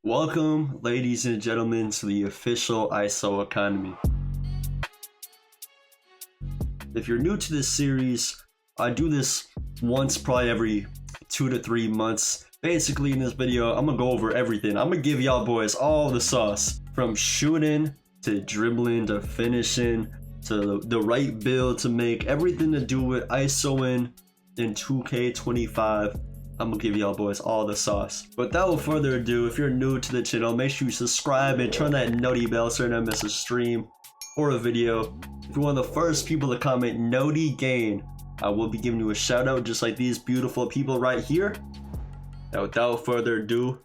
Welcome, ladies and gentlemen, to the official ISO Academy. If you're new to this series, I do this once probably every 2 to 3 months. Basically, in this video, I'm gonna go over everything. I'm gonna give y'all boys all the sauce, from shooting to dribbling to finishing to the right build to make, everything to do with ISOing in 2K25. I'm gonna give y'all boys all the sauce. Without further ado, if you're new to the channel, make sure you subscribe and turn that noti bell so you don't miss a stream or a video. If you're one of the first people to comment noti gain, I will be giving you a shout out just like these beautiful people right here. Now without further ado,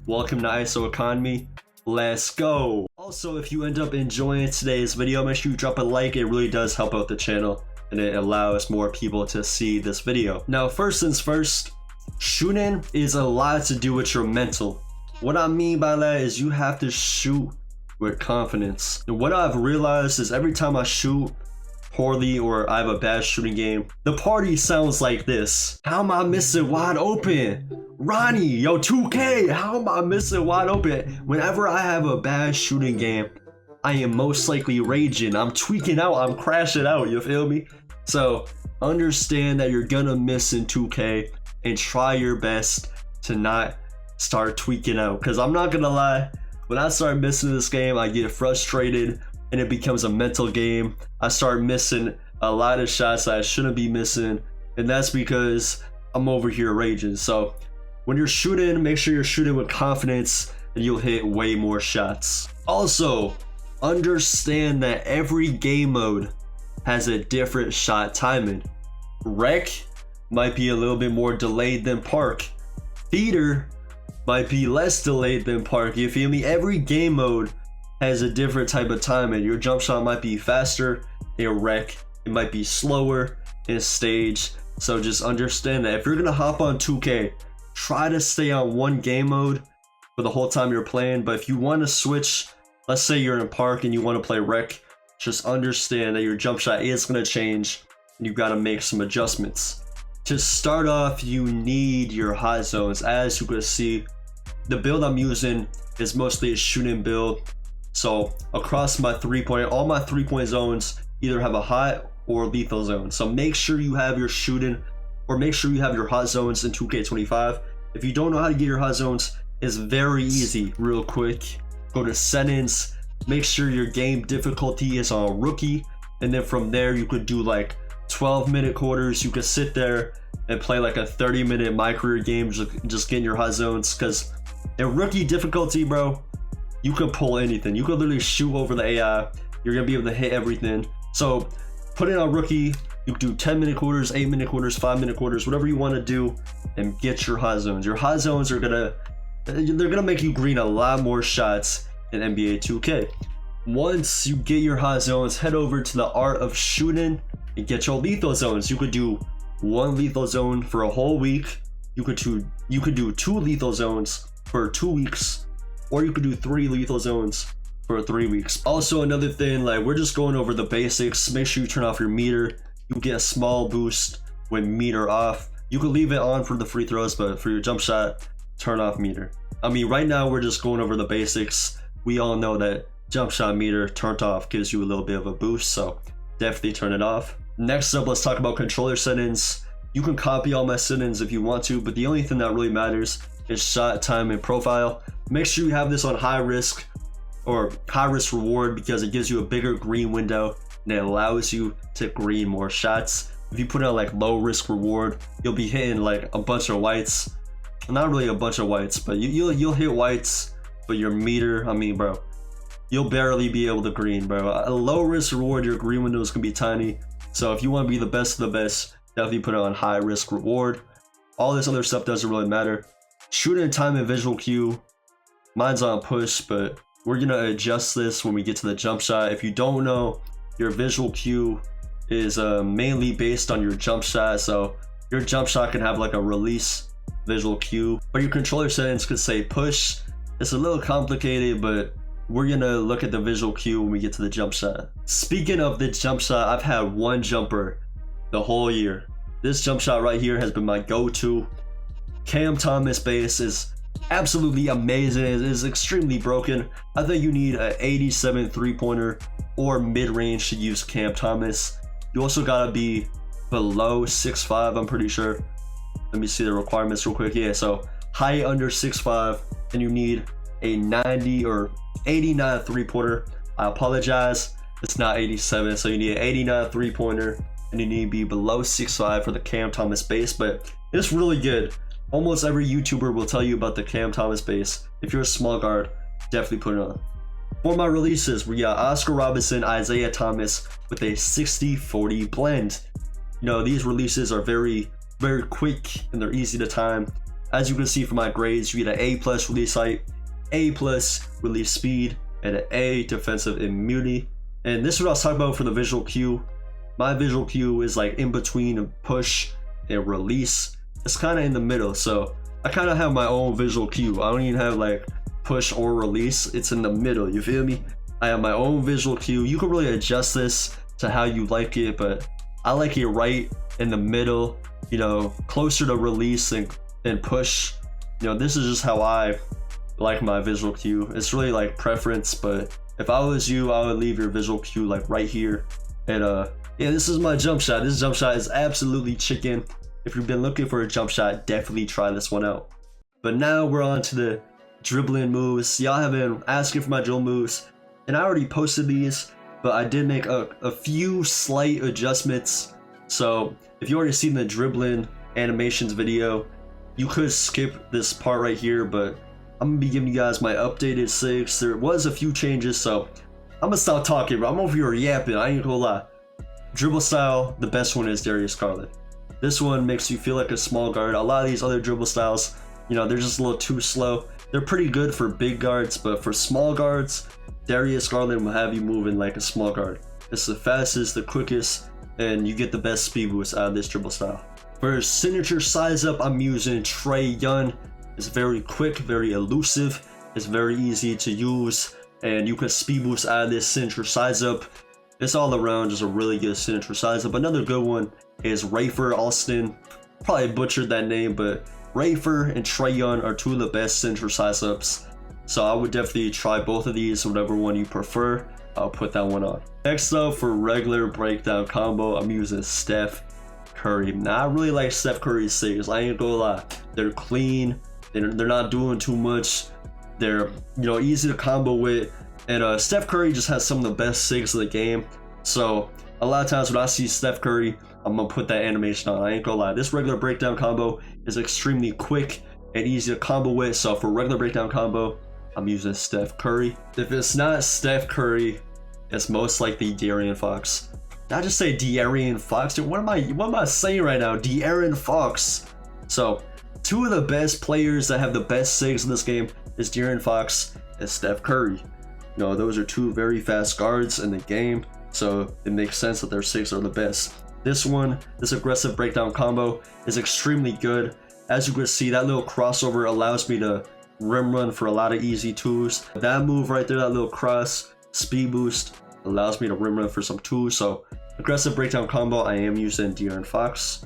welcome to ISO Economy. Let's go. Also, if you end up enjoying today's video, make sure you drop a like. It really does help out the channel and it allows more people to see this video. Now first things first, shooting is a lot to do with your mental. What I mean by that is you have to shoot with confidence. And what I've realized is every time I shoot poorly or I have a bad shooting game, the party sounds like this. How am I missing wide open? Ronnie, yo, 2K, how am I missing wide open? Whenever I have a bad shooting game, I am most likely raging. I'm tweaking out, I'm crashing out, you feel me? So understand that you're gonna miss in 2K and try your best to not start tweaking out. Because I'm not gonna lie, when I start missing this game, I get frustrated and it becomes a mental game. I start missing a lot of shots that I shouldn't be missing, and that's because I'm over here raging. So when you're shooting, make sure you're shooting with confidence and you'll hit way more shots. Also, understand that every game mode has a different shot timing. Rec might be a little bit more delayed than park. Theater might be less delayed than park, you feel me? Every game mode has a different type of timing. Your jump shot might be faster in rec, it might be slower in stage. So just understand that if you're gonna hop on 2K, try to stay on one game mode for the whole time you're playing. But if you want to switch, let's say you're in park and you want to play rec, just understand that your jump shot is gonna change and you gotta make some adjustments. To start off, you need your hot zones. As you can see, the build I'm using is mostly a shooting build. So across my all my 3-point zones either have a hot or lethal zone. So make sure you have your shooting, or make sure you have your hot zones in 2K25. If you don't know how to get your hot zones, it's very easy. Real quick, go to settings, make sure your game difficulty is on rookie, and then from there you could do like 12-minute quarters. You could sit there and play like a 30-minute my career game, just getting your hot zones. Because in rookie difficulty, bro, you could pull anything. You could literally shoot over the AI. You're gonna be able to hit everything. So put it on rookie. You can do 10-minute quarters, 8-minute quarters, 5-minute quarters, whatever you want to do, and get your hot zones. Your hot zones are they're gonna make you green a lot more shots in NBA 2K. Once you get your hot zones, head over to the art of shooting and get your lethal zones. You could do 1 lethal zone for a whole week. You could do 2 lethal zones for 2 weeks, or you could do 3 lethal zones for 3 weeks. Also, another thing, like, we're just going over the basics. Make sure you turn off your meter. You get a small boost when meter off. You can leave it on for the free throws, but for your jump shot, turn off meter. I mean, right now we're just going over the basics. We all know that jump shot meter turned off gives you a little bit of a boost, so definitely turn it off. Next up, let's talk about controller settings. You can copy all my settings if you want to, but the only thing that really matters is shot time and profile. Make sure you have this on high risk or high risk reward, because it gives you a bigger green window and it allows you to green more shots. If you put it on like low risk reward, you'll be hitting like a bunch of whites. Not really a bunch of whites, but you'll hit whites, but your meter, I mean, bro, you'll barely be able to green, bro. A low risk reward, your green window is gonna be tiny. So if you want to be the best of the best, definitely put it on high risk reward. All this other stuff doesn't really matter. Shooting time and visual cue, mine's on push, but we're gonna adjust this when we get to the jump shot. If you don't know, your visual cue is mainly based on your jump shot. So your jump shot can have like a release visual cue, but your controller settings could say push. It's a little complicated, but we're gonna look at the visual cue when we get to the jump shot. Speaking of the jump shot, I've had one jumper the whole year. This jump shot right here has been my go-to. Cam Thomas base is absolutely amazing. It is extremely broken. I think you need an 87 3-pointer or mid-range to use Cam Thomas. You also gotta be below 6'5", I'm pretty sure. Let me see the requirements real quick. Yeah, so height under 6'5", and you need a 90 or 89 3-pointer. I apologize, it's not 87, so you need an 89 3-pointer, and you need to be below 6'5" for the Cam Thomas base, but it's really good. Almost every YouTuber will tell you about the Cam Thomas base. If you're a small guard, definitely put it on. For my releases, we got Oscar Robertson, Isaiah Thomas with a 60-40 blend. You know, these releases are very quick and they're easy to time. As you can see from my grades, you get an A+ release height, A+ release speed, and an A defensive immunity. And this is what I was talking about for the visual cue. My visual cue is like in between a push and release. It's kind of in the middle, so I kind of have my own visual cue. I don't even have like push or release. It's in the middle, you feel me? I have my own visual cue. You can really adjust this to how you like it, but I like it right in the middle, you know, closer to release and push. You know, this is just how I like my visual cue. It's really like preference, but if I was you, I would leave your visual cue like right here. And yeah, this is my jump shot. This jump shot is absolutely chicken. If you've been looking for a jump shot, definitely try this one out. But now we're on to the dribbling moves. Y'all have been asking for my dribble moves, and I already posted these, but I did make a few slight adjustments. So if you already seen the dribbling animations video, you could skip this part right here, but I'm gonna be giving you guys my updated SIGs. There was a few changes, so I'm gonna stop talking, bro. I'm over here yapping, I ain't gonna lie. Dribble style, the best one is Darius Garland. This one makes you feel like a small guard. A lot of these other dribble styles, you know, they're just a little too slow. They're pretty good for big guards, but for small guards, Darius Garland will have you moving like a small guard. It's the fastest, the quickest, and you get the best speed boost out of this dribble style. For signature size up, I'm using Trae Young. It's very quick, very elusive. It's very easy to use, and you can speed boost out of this signature size up. It's all around just a really good signature size up. Another good one is Rafer Alston. Probably butchered that name, but Rafer and Trae Young are two of the best signature size ups. So I would definitely try both of these, whatever one you prefer. I'll put that one on. Next up, for regular breakdown combo, I'm using Steph Curry. Now I really like Steph Curry's SIGs. I ain't gonna lie. They're clean. They're not doing too much. They're, you know, easy to combo with. And Steph Curry just has some of the best SIGs of the game. So a lot of times when I see Steph Curry, I'm gonna put that animation on. I ain't gonna lie. This regular breakdown combo is extremely quick and easy to combo with. So for regular breakdown combo, I'm using Steph Curry. If it's not Steph Curry, it's most likely De'Aaron Fox. Did I just say De'Aaron Fox? Dude, what am I saying right now? De'Aaron Fox. So two of the best players that have the best SIGs in this game is De'Aaron Fox and Steph Curry. You know, those are two very fast guards in the game, so it makes sense that their SIGs are the best. This one, this aggressive breakdown combo is extremely good. As you can see, that little crossover allows me to rim run for a lot of easy twos. That move right there, that little cross speed boost, allows me to rim run for some twos. So aggressive breakdown combo, I am using De'Aaron Fox.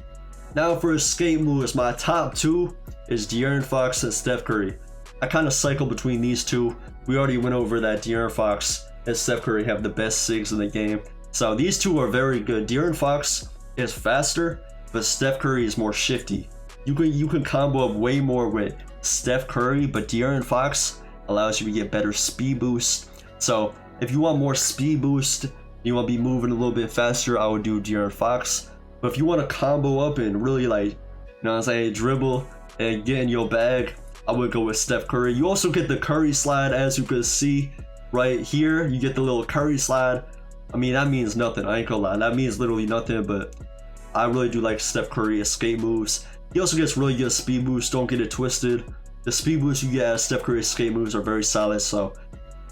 Now for escape moves, my top two is De'Aaron Fox and Steph Curry. I kind of cycle between these two. We already went over that De'Aaron Fox and Steph Curry have the best SIGs in the game. So these two are very good. De'Aaron Fox is faster, but Steph Curry is more shifty. You can combo up way more with Steph Curry, but De'Aaron Fox allows you to get better speed boost. So if you want more speed boost, you want to be moving a little bit faster, I would do De'Aaron Fox. But if you want to combo up and really, like, you know what I'm saying, dribble and get in your bag, I would go with Steph Curry. You also get the Curry slide, as you can see right here. You get the little Curry slide. I mean, that means nothing. I ain't gonna lie. That means literally nothing, but I really do like Steph Curry escape moves. He also gets really good speed boosts. Don't get it twisted. The speed boosts you get out of Steph Curry escape moves are very solid. So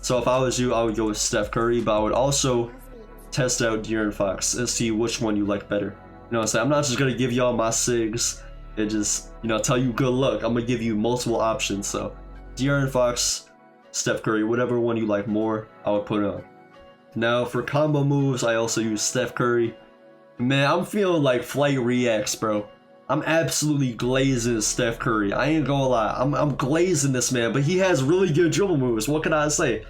if I was you, I would go with Steph Curry, but I would also test out De'Aaron Fox and see which one you like better. You know what I'm saying? I'm not just gonna give y'all my SIGs and just, you know, tell you good luck. I'm gonna give you multiple options. So De'Aaron Fox, Steph Curry, whatever one you like more, I would put it on. Now for combo moves, I also use Steph Curry. Man, I'm feeling like flight reacts, bro. I'm absolutely glazing Steph Curry. I ain't gonna lie. I'm glazing this man, but he has really good dribble moves. What can I say?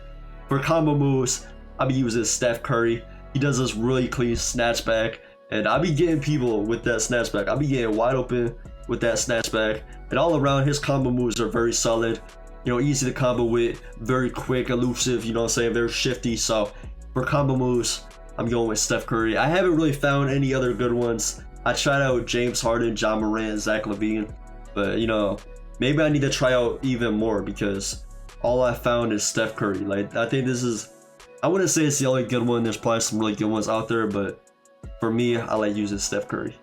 For combo moves, I be using Steph Curry. He does this really clean snatchback, and I be getting people with that snatchback. I be getting wide open with that snatchback, and all around his combo moves are very solid. You know, easy to combo with, very quick, elusive, you know what I'm saying, very shifty. So for combo moves, I'm going with Steph Curry. I haven't really found any other good ones. I tried out James Harden, John Morant, Zach LaVine, but you know, maybe I need to try out even more because all I found is Steph Curry. Like, I think this is, I wouldn't say it's the only good one. There's probably some really good ones out there, but for me, I like using Steph Curry.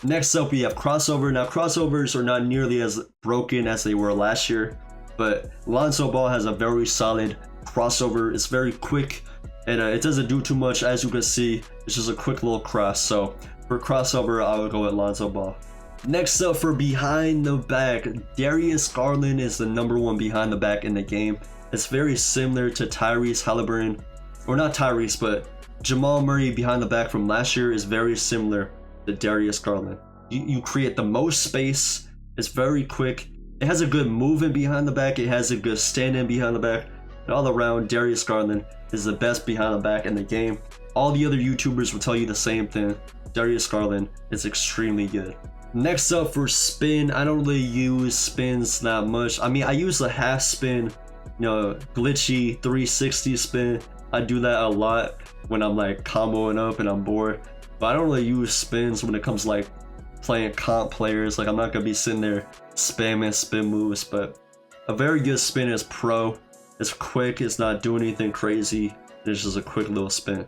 Next up, we have crossover. Now, crossovers are not nearly as broken as they were last year, but Lonzo Ball has a very solid crossover. It's very quick, and it doesn't do too much. As you can see, it's just a quick little cross. So for crossover, I would go with Lonzo Ball. Next up, for behind the back, Darius Garland is the #1 behind the back in the game. It's very similar to Tyrese Halliburton, or not Tyrese, but Jamal Murray behind the back from last year is very similar to Darius Garland. You create the most space. It's very quick. It has a good movement behind the back. It has a good stand-in behind the back. And all around, Darius Garland is the best behind the back in the game. All the other YouTubers will tell you the same thing. Darius Garland is extremely good. Next up, for spin, I don't really use spins that much. I mean, I use the half spin, you know, glitchy 360 spin. I do that a lot when I'm like comboing up and I'm bored. But I don't really use spins when it comes to like playing comp players. Like, I'm not gonna be sitting there spamming spin moves, but a very good spin is pro. It's quick, it's not doing anything crazy. It's just a quick little spin.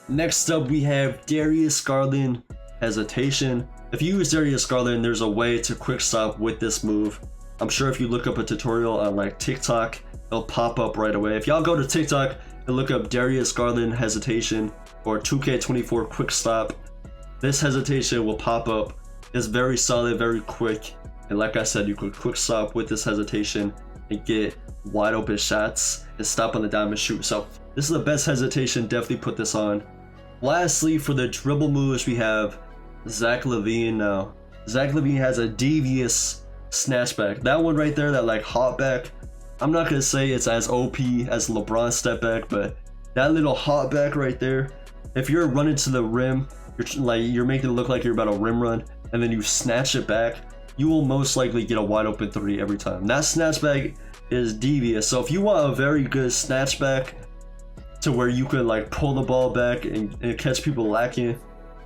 Next up, we have Darius Garland hesitation. If you use Darius Garland, there's a way to quick stop with this move. I'm sure if you look up a tutorial on like TikTok, it'll pop up right away. If y'all go to TikTok and look up Darius Garland hesitation or 2K24 quick stop, this hesitation will pop up. It's very solid, very quick, and like I said, you could quick stop with this hesitation and get wide open shots and stop on the diamond shoot. So this is the best hesitation. Definitely put this on. Lastly, for the dribble moves, we have Zach LaVine. Now, Zach LaVine has a devious snatchback. That one right there, that like hop back, I'm not gonna say it's as OP as LeBron step back, but that little hop back right there, if you're running to the rim, you're making it look like you're about to rim run, and then you snatch it back, you will most likely get a wide open 3 every time. That snatchback is devious. So if you want a very good snatchback to where you could like pull the ball back and catch people lacking,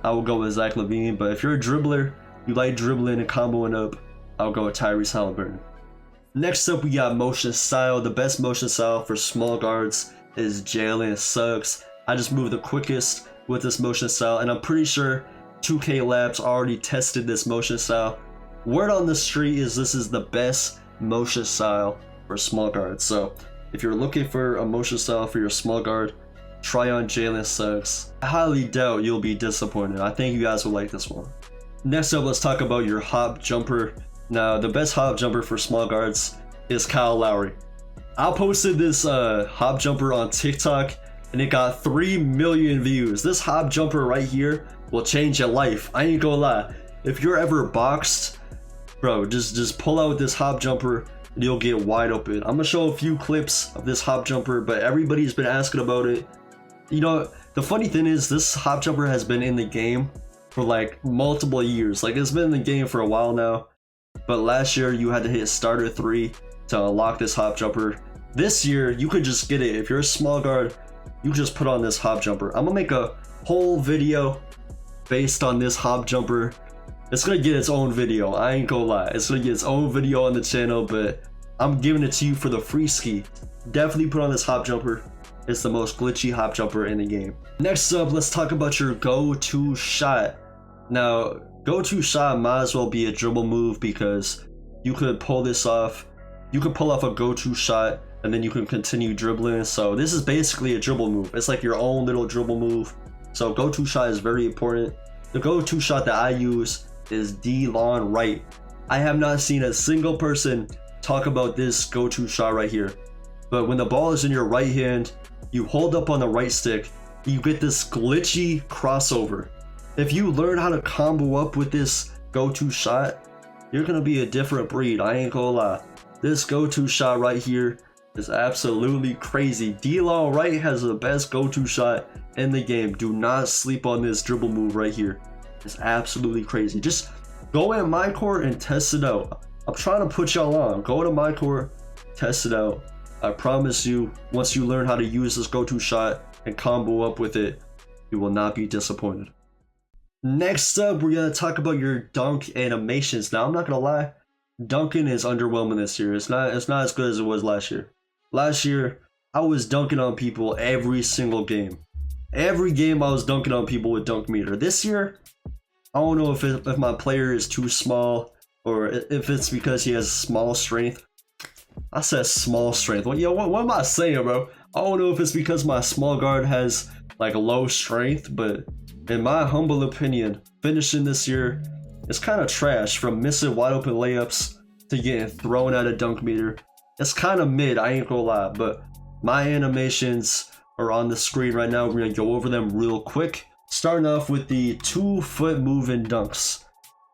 I will go with Zach LaVine. But if you're a dribbler, you like dribbling and comboing up, I'll go with Tyrese Halliburton. Next up, we got motion style. The best motion style for small guards is Jalen Suggs. I just move the quickest with this motion style, and I'm pretty sure 2K Labs already tested this motion style. Word on the street is this is the best motion style for small guards. So if you're looking for a motion style for your small guard, try on Jalen Suggs. I highly doubt you'll be disappointed. I think you guys will like this one. Next up, let's talk about your hop jumper. Now, the best hop jumper for small guards is Kyle Lowry. I posted this hop jumper on TikTok and it got 3 million views. This hop jumper right here will change your life. I ain't gonna lie. If you're ever boxed, bro, just pull out this hop jumper and you'll get wide open. I'm gonna show a few clips of this hop jumper, but everybody's been asking about it. You know, the funny thing is this hop jumper has been in the game for like multiple years. Like, it's been in the game for a while now, but last year you had to hit starter 3 to unlock this hop jumper. This year you could just get it. If you're a small guard, you just put on this hop jumper. I'm gonna make a whole video based on this hop jumper. It's gonna get its own video. I ain't gonna lie. It's gonna get its own video on the channel, but I'm giving it to you for the free ski. Definitely put on this hop jumper. It's the most glitchy hop jumper in the game. Next up, let's talk about your go-to shot. Now, go-to shot might as well be a dribble move because you could pull this off. You could pull off a go-to shot and then you can continue dribbling. So this is basically a dribble move. It's like your own little dribble move. So go-to shot is very important. The go-to shot that I use is D-Lon right. I have not seen a single person talk about this go-to shot right here. But when the ball is in your right hand, you hold up on the right stick, you get this glitchy crossover. If you learn how to combo up with this go-to shot, you're gonna be a different breed. I ain't gonna lie. This go-to shot right here is absolutely crazy. D-Law Wright has the best go-to shot in the game. Do not sleep on this dribble move right here. It's absolutely crazy. Just go in my court and test it out. I'm trying to put y'all on. Go to my court, test it out. I promise you, once you learn how to use this go-to shot and combo up with it, you will not be disappointed. Next up, we're gonna talk about your dunk animations. Now, I'm not gonna lie, dunking is underwhelming this year. It's not as good as it was last year. Last year, I was dunking on people every single game. Every game I was dunking on people with dunk meter. This year, I don't know if my player is too small or if it's because he has small strength. I said small strength. What am I saying, bro? I don't know if it's because my small guard has like a low strength, but in my humble opinion, finishing this year is kind of trash. From missing wide open layups to getting thrown at a dunk meter, it's kind of mid, I ain't gonna lie. But my animations are on the screen right now. We're gonna go over them real quick. Starting off with the 2-foot moving dunks.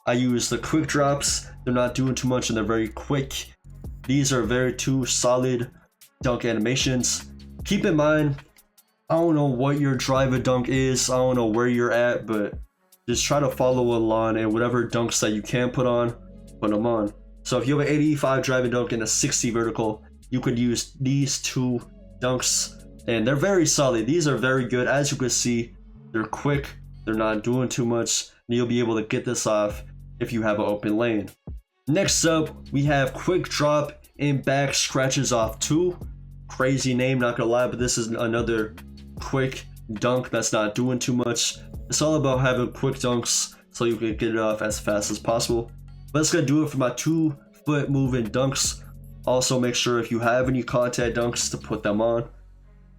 I use the quick drops. They're not doing too much and they're very quick. These are very two solid dunk animations. Keep in mind, I don't know what your drive a dunk is. I don't know where you're at, but just try to follow along, and whatever dunks that you can put them on. So if you have an 85 drive and dunk and a 60 vertical, you could use these two dunks, and they're very solid. These are very good. As you can see, they're quick. They're not doing too much. And you'll be able to get this off if you have an open lane. Next up, we have quick drop and back scratches off 2. Crazy name, not gonna lie, but this is another quick dunk that's not doing too much. It's all about having quick dunks so you can get it off as fast as possible. But that's gonna do it for my 2-foot moving dunks. Also, make sure if you have any contact dunks to put them on.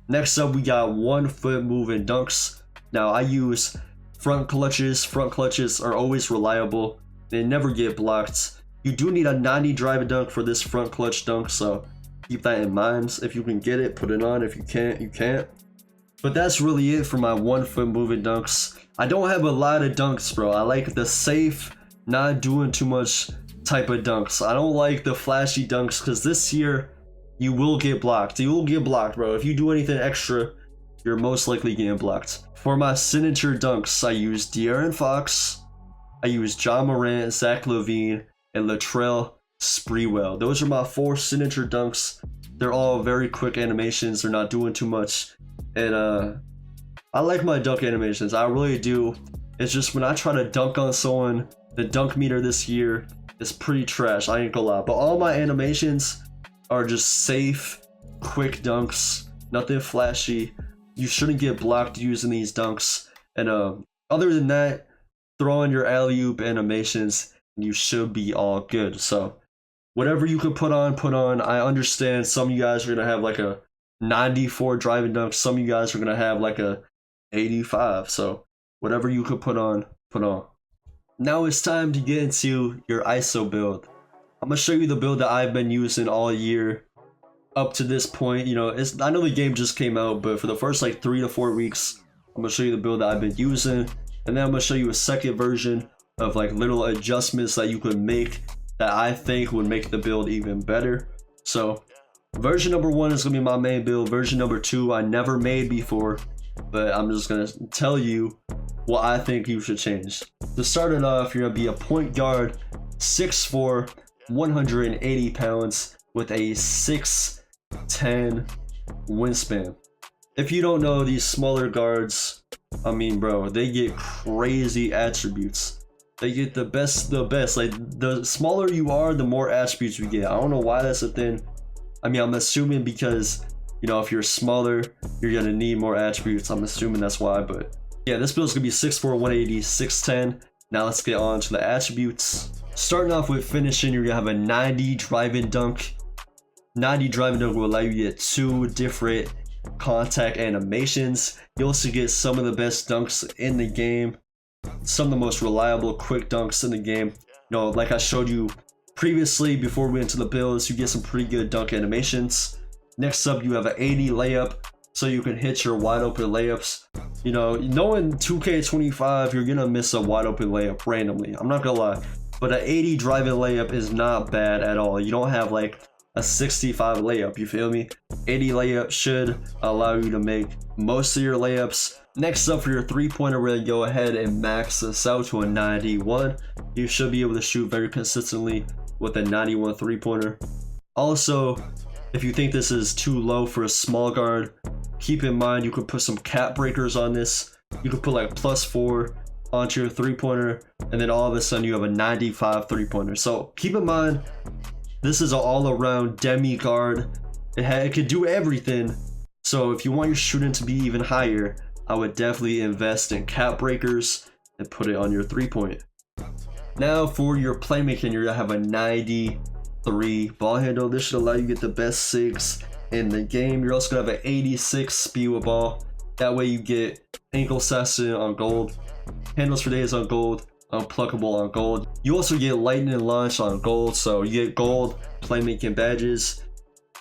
Next up, we got 1-foot moving dunks. Now, I use front clutches. Front clutches are always reliable. They never get blocked. You do need a 90 drive and dunk for this front clutch dunk, so keep that in mind. If you can get it, put it on. If you can't, you can't. But that's really it for my 1-foot moving dunks. I don't have a lot of dunks, bro. I like the safe, not doing too much type of dunks. I don't like the flashy dunks because this year you will get blocked. You will get blocked, bro. If you do anything extra, you're most likely getting blocked. For my signature dunks, I use De'Aaron Fox, I use John Morant, Zach LaVine, and Latrell Sprewell. Those are my 4 signature dunks. They're all very quick animations. They're not doing too much. And I like my dunk animations. I really do. It's just when I try to dunk on someone, the dunk meter this year is pretty trash. I ain't gonna lie. But all my animations are just safe, quick dunks. Nothing flashy. You shouldn't get blocked using these dunks. And other than that, throw in your alley-oop animations and you should be all good. So whatever you can put on. I understand some of you guys are gonna have like a 94 driving dunk. Some of you guys are gonna have like a 85. So whatever you could put on. Now it's time to get into your ISO build. I'm gonna show you the build that I've been using all year up to this point. You know, I know the game just came out, but for the first like 3 to 4 weeks, I'm gonna show you the build that I've been using, and then I'm gonna show you a second version of like little adjustments that you could make that I think would make the build even better. So version number 1 is gonna be my main build. Version number 2 I never made before, but I'm just gonna tell you what I think you should change. To start it off, you're gonna be a point guard, 6'4", 180 pounds with a 6'10" wingspan. If you don't know, these smaller guards, I mean, bro, they get crazy attributes. They get the best. Like, the smaller you are, the more attributes you get. I don't know why that's a thing. I mean, I'm assuming because, you know, if you're smaller, you're gonna need more attributes. I'm assuming that's why, but yeah, this build's gonna be 6'4", 180, 6'10". Now let's get on to the attributes. Starting off with finishing, you're gonna have a 90 drive-in dunk. 90 drive-in dunk will allow you to get 2 different contact animations. You also get some of the best dunks in the game, some of the most reliable quick dunks in the game. You know, like I showed you previously before we went to the builds, you get some pretty good dunk animations. Next up, you have an 80 layup, so you can hit your wide open layups You know, knowing 2K25, you're gonna miss a wide open layup randomly. I'm not gonna lie, but an 80 driving layup is not bad at all. You don't have like a 65 layup, you feel me? 80 layup should allow you to make most of your layups. Next up, for your three-pointer, we're gonna go ahead and max this out to a 91. You should be able to shoot very consistently with a 91 three-pointer. Also, if you think this is too low for a small guard, keep in mind you could put some cap breakers on this. You could put like +4 onto your three-pointer, and then all of a sudden you have a 95 three-pointer. So keep in mind, this is an all-around demi-guard. It could do everything. So if you want your shooting to be even higher, I would definitely invest in cap breakers and put it on your three-point. Now for your playmaking, you're gonna have a 93 ball handle. This should allow you to get the best 6 in the game. You're also gonna have an 86 speed with ball. That way you get ankle assassin on gold, handles for days on gold, unpluckable on gold. You also get lightning launch on gold, so you get gold playmaking badges.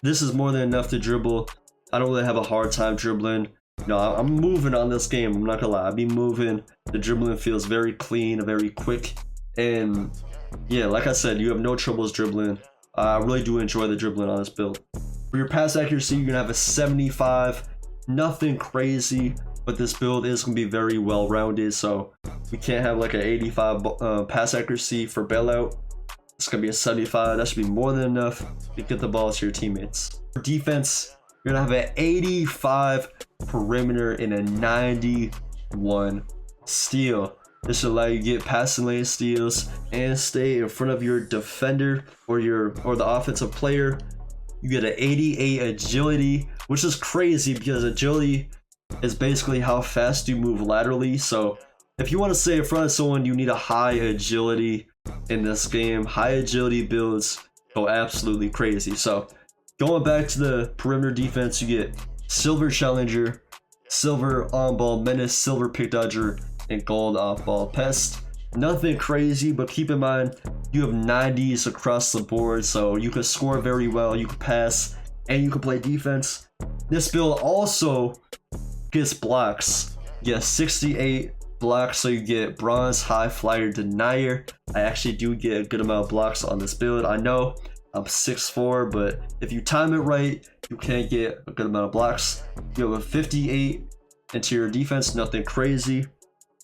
This is more than enough to dribble. I don't really have a hard time dribbling. No, I'm moving on this game, I'm not gonna lie. I be moving. The dribbling feels very clean, very quick, and yeah, like I said, you have no troubles dribbling. I really do enjoy the dribbling on this build. For your pass accuracy, you're gonna have a 75. Nothing crazy, but this build is gonna be very well rounded, so we can't have like an 85 pass accuracy for bailout. It's gonna be a 75. That should be more than enough to get the ball to your teammates. For defense, you're gonna have an 85 perimeter and a 91 steal. This should allow you to get passing lane steals and stay in front of your defender or the offensive player. You get an 88 agility, which is crazy because agility is basically how fast you move laterally. So if you want to stay in front of someone, you need a high agility in this game. High agility builds go absolutely crazy. So going back to the perimeter defense, you get silver challenger, silver on ball menace, silver pick dodger, and gold off ball pest. Nothing crazy, but keep in mind you have 90s across the board, so you can score very well, you can pass, and you can play defense. This build also gets blocks. You get 68 blocks, so you get bronze high flyer denier. I actually do get a good amount of blocks on this build. I know I'm 6'4", but if you time it right, you can get a good amount of blocks. You have a 58 interior defense, nothing crazy.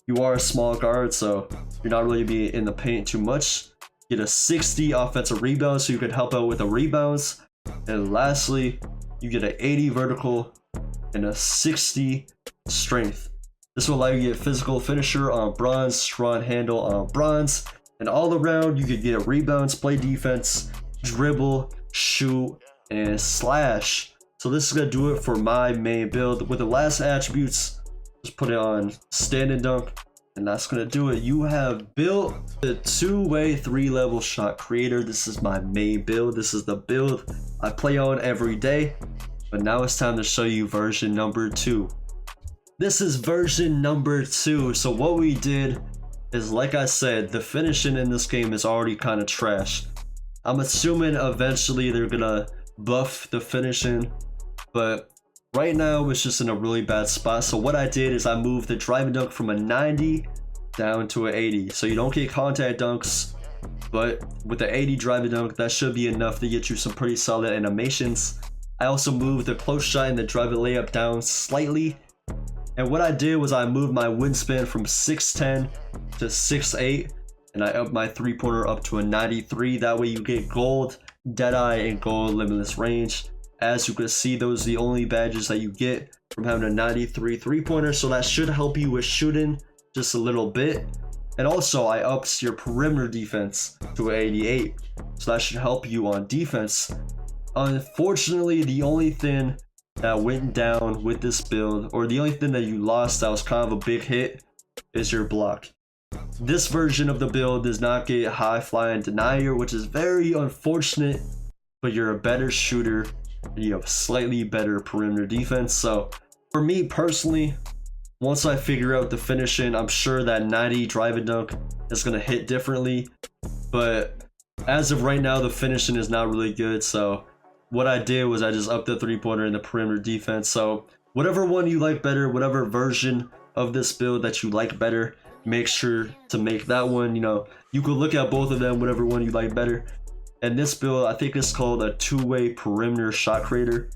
You are a small guard, so you're not really be in the paint too much. Get a 60 offensive rebound, so you can help out with the rebounds. And lastly, you get an 80 vertical and a 60 strength. This will allow you to get physical finisher on bronze, strong handle on bronze, and all around you can get rebounds, play defense, dribble, shoot, and slash. So this is gonna do it for my main build. With the last attributes, just put it on stand and dunk, and that's gonna do it. You have built the two-way 3-level shot creator. This is my main build. This is the build I play on every day, but now it's time to show you version number 2. This is version number 2. So what we did is, like I said, the finishing in this game is already kind of trash. I'm assuming eventually they're gonna buff the finishing, but right now it's just in a really bad spot. So what I did is I moved the driving dunk from a 90 down to an 80. So you don't get contact dunks, but with the 80 driving dunk, that should be enough to get you some pretty solid animations. I also moved the close shot and the driving layup down slightly. And what I did was I moved my wingspan from 6'10 to 6'8, and I upped my three-pointer up to a 93. That way you get gold, deadeye, and gold limitless range. As you can see, those are the only badges that you get from having a 93 three-pointer, so that should help you with shooting just a little bit. And also I upped your perimeter defense to 88, so that should help you on defense. Unfortunately, the only thing that went down with this build, or the only thing that you lost that was kind of a big hit, is your block. This version of the build does not get high flying denier, which is very unfortunate, but you're a better shooter and you have slightly better perimeter defense. So for me personally, once I figure out the finishing, I'm sure that 90 drive and dunk is going to hit differently, but as of right now the finishing is not really good. So what I did was I just upped the three-pointer and the perimeter defense. So whatever one you like better, whatever version of this build that you like better, make sure to make that one. You know, you could look at both of them, whatever one you like better. And this build, I think it's called a two-way perimeter shot creator.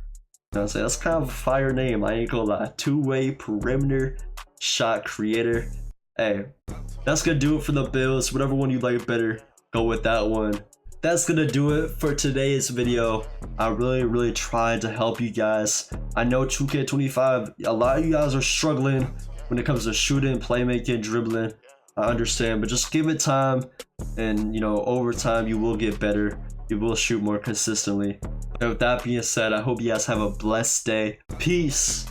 You know what I'm saying? That's kind of a fire name, I ain't gonna lie. Two-way perimeter shot creator. Hey, that's gonna do it for the builds. Whatever one you like better, go with that one. That's gonna do it for today's video. I really tried to help you guys. I know 2K25, a lot of you guys are struggling when it comes to shooting, playmaking, dribbling. I understand, but just give it time, and you know, over time you will get better. You will shoot more consistently. And with that being said, I hope you guys have a blessed day. Peace.